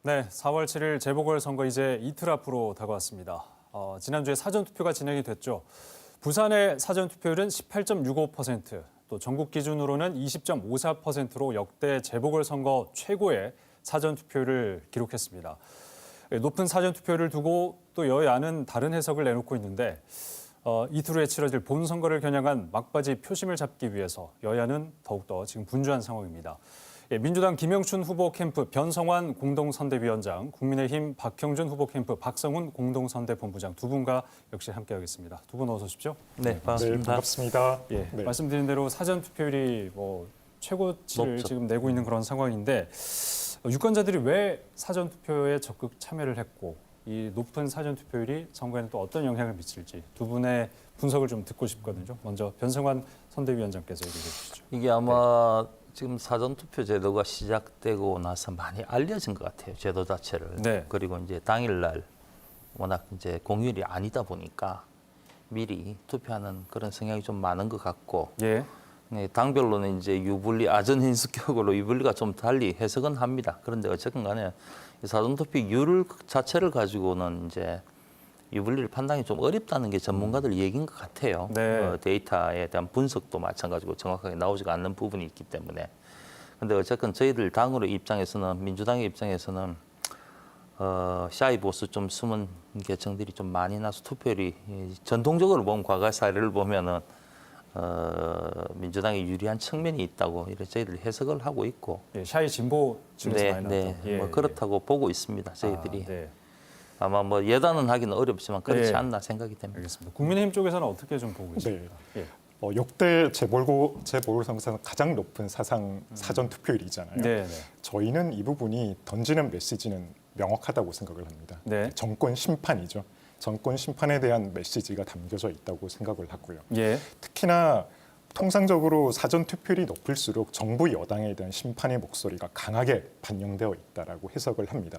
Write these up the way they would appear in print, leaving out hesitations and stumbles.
네, 4월 7일 재보궐선거 이제 이틀 앞으로 다가왔습니다. 지난주에 사전투표가 진행이 됐죠. 부산의 사전투표율은 18.65%, 또 전국 기준으로는 20.54%로 역대 재보궐선거 최고의 사전투표율을 기록했습니다. 높은 사전투표율을 두고 또 여야는 다른 해석을 내놓고 있는데 이틀 후에 치러질 본선거를 겨냥한 막바지 표심을 잡기 위해서 여야는 더욱더 지금 분주한 상황입니다. 민주당 김영춘 후보 캠프 변성환 공동선대위원장, 국민의힘 박형준 후보 캠프 박성훈 공동선대본부장 두 분과 역시 함께하겠습니다. 두 분 어서 오십시오. 네, 반갑습니다. 네, 반갑습니다. 예, 네. 말씀드린 대로 사전투표율이 최고치를 높죠. 지금 내고 있는 그런 상황인데 유권자들이 왜 사전투표에 적극 참여를 했고 이 높은 사전투표율이 선거에는 또 어떤 영향을 미칠지 두 분의 분석을 좀 듣고 싶거든요. 먼저 변성환 선대위원장께서 얘기해 주시죠. 이게 아마 지금 사전투표 제도가 시작되고 나서 많이 알려진 것 같아요. 제도 자체를. 네. 그리고 이제 당일날 워낙 이제 공휴일이 아니다 보니까 미리 투표하는 그런 성향이 좀 많은 것 같고, 예. 네, 당별로는 이제 유불리, 아전인수격으로 유불리가 좀 달리 해석은 합니다. 그런데 어쨌든 간에 이 사전투표율 자체를 가지고는 이제 유불리를 판단이 좀 어렵다는 게 전문가들 얘기인 것 같아요. 네. 데이터에 대한 분석도 마찬가지고 정확하게 나오지가 않는 부분이 있기 때문에. 근데 어쨌든 저희들 당으로 입장에서는, 민주당의 입장에서는 샤이 보수 좀 숨은 계층들이 좀 많이 나서 투표율이 전통적으로 보면 과거 사례를 보면은 민주당이 유리한 측면이 있다고 이렇게 저희들 해석을 하고 있고. 예, 샤이 진보 측에서 많이 네, 나왔죠. 뭐 그렇다고 보고 있습니다. 저희들이. 네. 아마 뭐 예단은 하기는 어렵지만 그렇지 네. 않나 생각이 됩니다. 알겠습니다. 국민의힘 쪽에서는 어떻게 좀 보고 네. 계십니까? 예. 역대 재보궐선거에서 가장 높은 사상 사전 투표율이잖아요. 네, 네. 저희는 이 부분이 던지는 메시지는 명확하다고 생각을 합니다. 네. 정권 심판이죠. 정권 심판에 대한 메시지가 담겨져 있다고 생각을 하고요. 예. 특히나 통상적으로 사전 투표율이 높을수록 정부 여당에 대한 심판의 목소리가 강하게 반영되어 있다라고 해석을 합니다.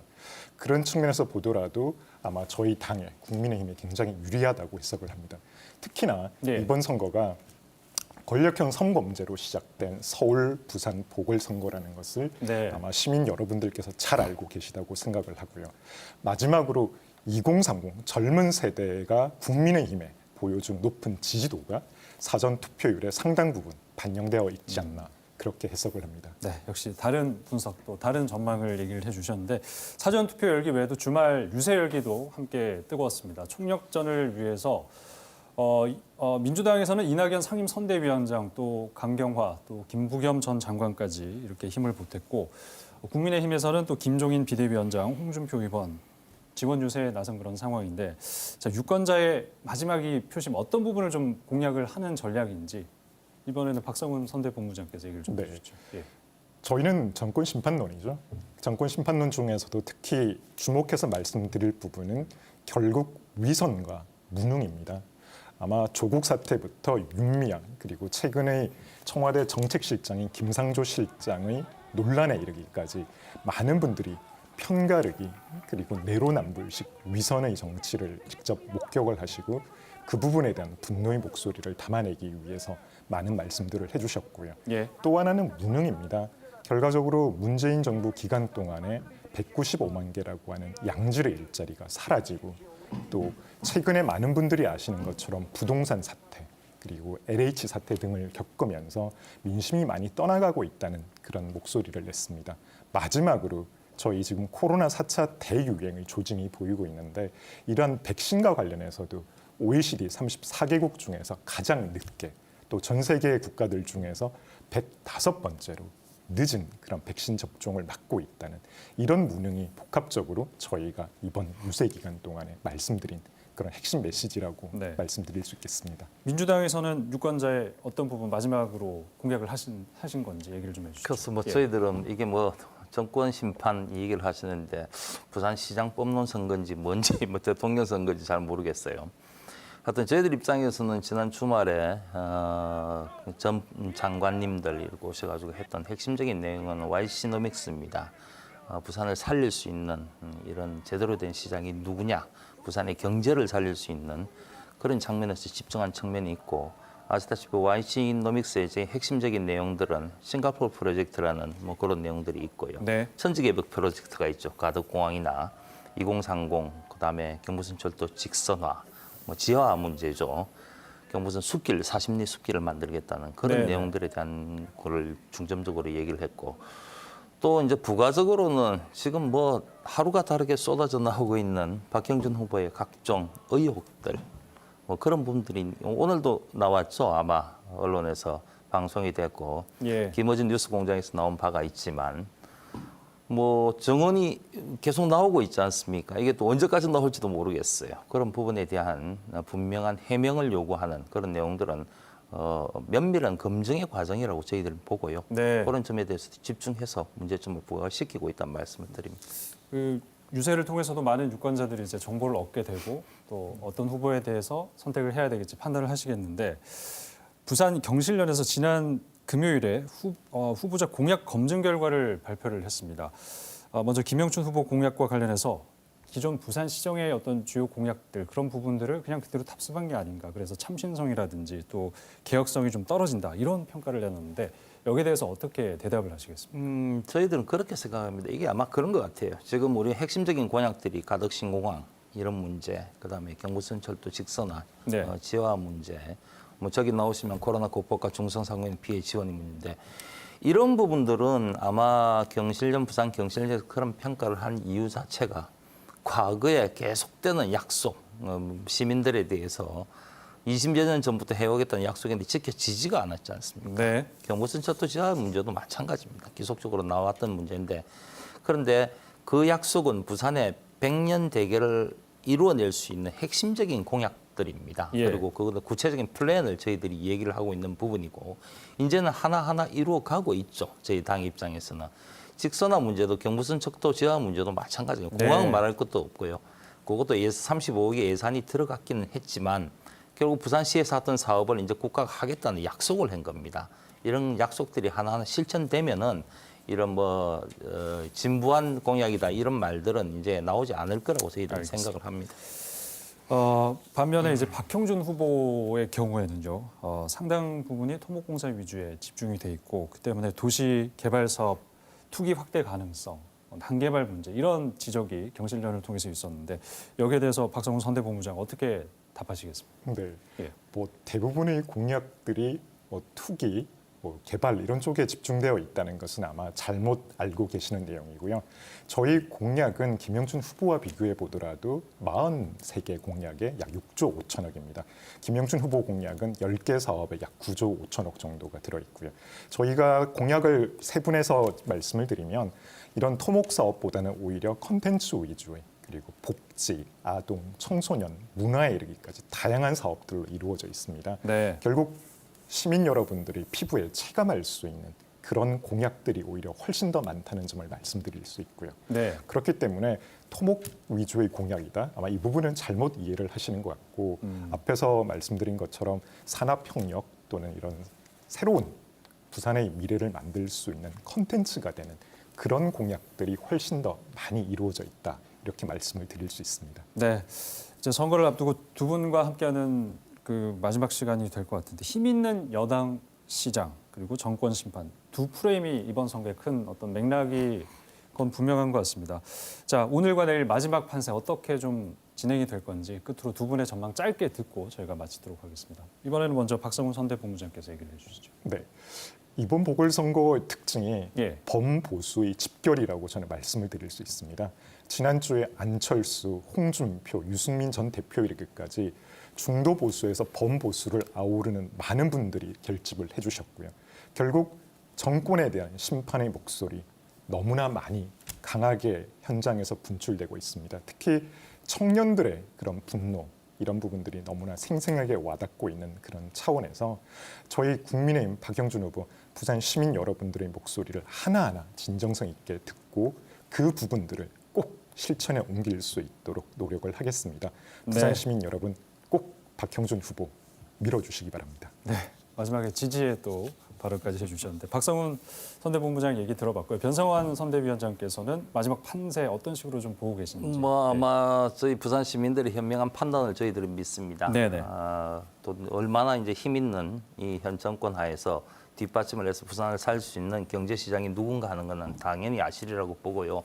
그런 측면에서 보더라도 아마 저희 당에 국민의힘이 굉장히 유리하다고 해석을 합니다. 특히나 예. 이번 선거가 권력형 성범죄로 시작된 서울, 부산 보궐선거라는 것을 네. 아마 시민 여러분들께서 잘 알고 계시다고 생각을 하고요. 마지막으로 2030 젊은 세대가 국민의힘에 보여준 높은 지지도가 사전 투표율의 상당 부분 반영되어 있지 않나 그렇게 해석을 합니다. 네, 역시 다른 분석 또 다른 전망을 얘기를 해주셨는데 사전 투표 열기 외에도 주말 유세 열기도 함께 뜨거웠습니다. 총력전을 위해서 민주당에서는 이낙연 상임선대위원장 또 강경화 또 김부겸 전 장관까지 이렇게 힘을 보탰고 국민의힘에서는 또 김종인 비대위원장, 홍준표 의원 지원 유세에 나선 그런 상황인데 자, 유권자의 마지막이 표심 어떤 부분을 좀 공략을 하는 전략인지 이번에는 박성훈 선대본부장께서 얘기를 좀 네. 해주시죠. 예. 저희는 정권 심판론이죠. 정권 심판론 중에서도 특히 주목해서 말씀드릴 부분은 결국 위선과 무능입니다. 아마 조국 사태부터 윤미향 그리고 최근의 청와대 정책실장인 김상조 실장의 논란에 이르기까지 많은 분들이 편가르기 그리고 내로남불식 위선의 정치를 직접 목격을 하시고 그 부분에 대한 분노의 목소리를 담아내기 위해서 많은 말씀들을 해주셨고요. 예. 또 하나는 무능입니다. 결과적으로 문재인 정부 기간 동안에 195만 개라고 하는 양질의 일자리가 사라지고 또 최근에 많은 분들이 아시는 것처럼 부동산 사태 그리고 LH 사태 등을 겪으면서 민심이 많이 떠나가고 있다는 그런 목소리를 냈습니다. 마지막으로 저희 지금 코로나 4차 대유행의 조짐이 보이고 있는데 이러한 백신과 관련해서도 OECD 34개국 중에서 가장 늦게 또 전 세계 국가들 중에서 105번째로 늦은 그런 백신 접종을 막고 있다는 이런 무능이 복합적으로 저희가 이번 유세 기간 동안에 말씀드린 그런 핵심 메시지라고 네. 말씀드릴 수 있겠습니다. 민주당에서는 유권자의 어떤 부분 마지막으로 공략을 하신 건지 얘기를 좀 해주시죠. 그래서 뭐 예. 저희들은 이게 뭐 정권 심판 이 얘기를 하시는데 부산시장 뽑는 선거인지 뭔지 뭐 대통령 선거인지 잘 모르겠어요. 하여튼 저희들 입장에서는 지난 주말에 전 장관님들 이렇게 오셔가지고 했던 핵심적인 내용은 YC노믹스입니다. 부산을 살릴 수 있는 이런 제대로 된 시장이 누구냐, 부산의 경제를 살릴 수 있는 그런 측면에서 집중한 측면이 있고 아시다시피 YG노믹스의 제 핵심적인 내용들은 싱가포르 프로젝트라는 뭐 그런 내용들이 있고요. 네. 천지개벽 프로젝트가 있죠. 가덕공항이나 2030, 그다음에 경부선철도 직선화, 뭐 지하 문제죠. 경부선 숲길, 40리 숲길을 만들겠다는 그런 네. 내용들에 대한 거를 중점적으로 얘기를 했고, 또 이제 부가적으로는 지금 뭐 하루가 다르게 쏟아져 나오고 있는 박형준 후보의 각종 의혹들, 뭐 그런 부분들이 오늘도 나왔죠. 아마 언론에서 방송이 됐고, 예. 김어준 뉴스공장에서 나온 바가 있지만, 뭐 정언이 계속 나오고 있지 않습니까? 이게 또 언제까지 나올지도 모르겠어요. 그런 부분에 대한 분명한 해명을 요구하는 그런 내용들은 면밀한 검증의 과정이라고 저희들은 보고요. 네. 그런 점에 대해서 집중해서 문제점을 부각시키고 있다는 말씀을 드립니다. 그 유세를 통해서도 많은 유권자들이 이제 정보를 얻게 되고 또 어떤 후보에 대해서 선택을 해야 되겠지 판단을 하시겠는데 부산 경실련에서 지난 금요일에 후보자 공약 검증 결과를 발표를 했습니다. 먼저 김영춘 후보 공약과 관련해서 기존 부산시정의 어떤 주요 공약들 그런 부분들을 그냥 그대로 탑승한 게 아닌가. 그래서 참신성이라든지 또 개혁성이 좀 떨어진다 이런 평가를 내놨는데 여기에 대해서 어떻게 대답을 하시겠습니까? 저희들은 그렇게 생각합니다. 이게 아마 그런 것 같아요. 지금 우리 핵심적인 공약들이 가덕신공항 이런 문제, 그다음에 경부선철도 직선화, 네. 지화 문제, 뭐 저기 나오시면 코로나 극복과 중성상면 피해 지원이 문제인데 이런 부분들은 아마 경실련 부산 경실련에서 그런 평가를 한 이유 자체가 과거에 계속되는 약속, 시민들에 대해서 20여 년 전부터 해오겠다는 약속인데 지켜지지가 않았지 않습니까? 네. 경부선철도 지하 문제도 마찬가지입니다. 계속적으로 나왔던 문제인데 그런데 그 약속은 부산의 100년 대계를 이루어낼 수 있는 핵심적인 공약들입니다. 예. 그리고 그 구체적인 플랜을 저희들이 얘기를 하고 있는 부분이고 이제는 하나하나 이루어가고 있죠. 저희 당 입장에서는. 직선화 문제도 경부선철도 지하 문제도 마찬가지예요. 네. 공항은 말할 것도 없고요. 그것도 35억의 예산이 들어갔기는 했지만 결국 부산시에서 했던 사업을 이제 국가가 하겠다는 약속을 한 겁니다. 이런 약속들이 하나하나 실천되면은 이런 뭐 진부한 공약이다 이런 말들은 이제 나오지 않을 거라고 저희들은 알겠습니다. 생각을 합니다. 반면에 이제 박형준 후보의 경우에는요, 상당 부분이 토목공사 위주에 집중이 돼 있고 그 때문에 도시 개발 사업 투기 확대 가능성, 단개발 문제 이런 지적이 경실련을 통해서 있었는데 여기에 대해서 박성훈 선대본부장 어떻게 답하시겠습니까? 네. 예. 뭐 대부분의 공약들이 뭐 투기, 뭐 개발 이런 쪽에 집중되어 있다는 것은 아마 잘못 알고 계시는 내용이고요. 저희 공약은 김영춘 후보와 비교해 보더라도 43개 공약에 약 6조 5천억입니다. 김영춘 후보 공약은 10개 사업에 약 9조 5천억 정도가 들어있고요. 저희가 공약을 세분해서 말씀을 드리면 이런 토목 사업보다는 오히려 컨텐츠 위주의 그리고 복지, 아동, 청소년, 문화에 이르기까지 다양한 사업들로 이루어져 있습니다. 네. 결국 시민 여러분들이 피부에 체감할 수 있는 그런 공약들이 오히려 훨씬 더 많다는 점을 말씀드릴 수 있고요. 네. 그렇기 때문에 토목 위주의 공약이다. 아마 이 부분은 잘못 이해를 하시는 것 같고 앞에서 말씀드린 것처럼 산업협력 또는 이런 새로운 부산의 미래를 만들 수 있는 컨텐츠가 되는 그런 공약들이 훨씬 더 많이 이루어져 있다. 이렇게 말씀을 드릴 수 있습니다. 네. 이제 선거를 앞두고 두 분과 함께하는 그 마지막 시간이 될 것 같은데 힘 있는 여당 시장 그리고 정권 심판 두 프레임이 이번 선거에 큰 어떤 맥락이 그건 분명한 것 같습니다. 자, 오늘과 내일 마지막 판세 어떻게 좀 진행이 될 건지 끝으로 두 분의 전망 짧게 듣고 저희가 마치도록 하겠습니다. 이번에는 먼저 박성훈 선대본부장께서 얘기를 해주시죠. 네. 이번 보궐선거의 특징이 예. 범보수의 집결이라고 저는 말씀을 드릴 수 있습니다. 지난주에 안철수, 홍준표, 유승민 전 대표 이르기까지 중도 보수에서 범보수를 아우르는 많은 분들이 결집을 해주셨고요. 결국 정권에 대한 심판의 목소리 너무나 많이 강하게 현장에서 분출되고 있습니다. 특히 청년들의 그런 분노 이런 부분들이 너무나 생생하게 와닿고 있는 그런 차원에서 저희 국민의힘 박영준 후보 부산 시민 여러분들의 목소리를 하나하나 진정성 있게 듣고 그 부분들을 꼭 실천에 옮길 수 있도록 노력을 하겠습니다. 부산 네. 시민 여러분 꼭 박형준 후보 밀어주시기 바랍니다. 네. 마지막에 지지에 또 발언까지 해주셨는데 박성훈 선대본부장 얘기 들어봤고요. 변성환 선대위원장께서는 마지막 판세 어떤 식으로 좀 보고 계신지. 뭐 아마 저희 부산 시민들의 현명한 판단을 저희들은 믿습니다. 네네. 또 얼마나 이제 힘 있는 이 현 정권 하에서 뒷받침을 해서 부산을 살 수 있는 경제 시장이 누군가 하는 것은 당연히 아시리라고 보고요.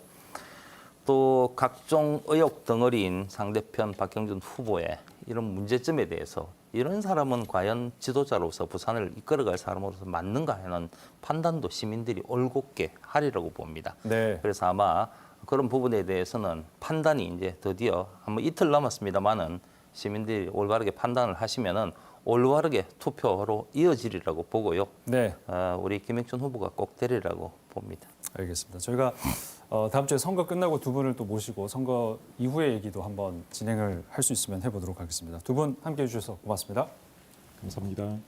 또 각종 의혹 덩어리인 상대편 박형준 후보의 이런 문제점에 대해서 이런 사람은 과연 지도자로서 부산을 이끌어갈 사람으로서 맞는가 하는 판단도 시민들이 올곧게 하리라고 봅니다. 네. 그래서 아마 그런 부분에 대해서는 판단이 이제 드디어 한번 이틀 남았습니다만은 시민들이 올바르게 판단을 하시면은 올바르게 투표로 이어지리라고 보고요. 네. 우리 김영춘 후보가 꼭 되리라고 봅니다. 알겠습니다. 저희가 다음 주에 선거 끝나고 두 분을 또 모시고 선거 이후의 얘기도 한번 진행을 할 수 있으면 해보도록 하겠습니다. 두 분 함께해 주셔서 고맙습니다. 감사합니다.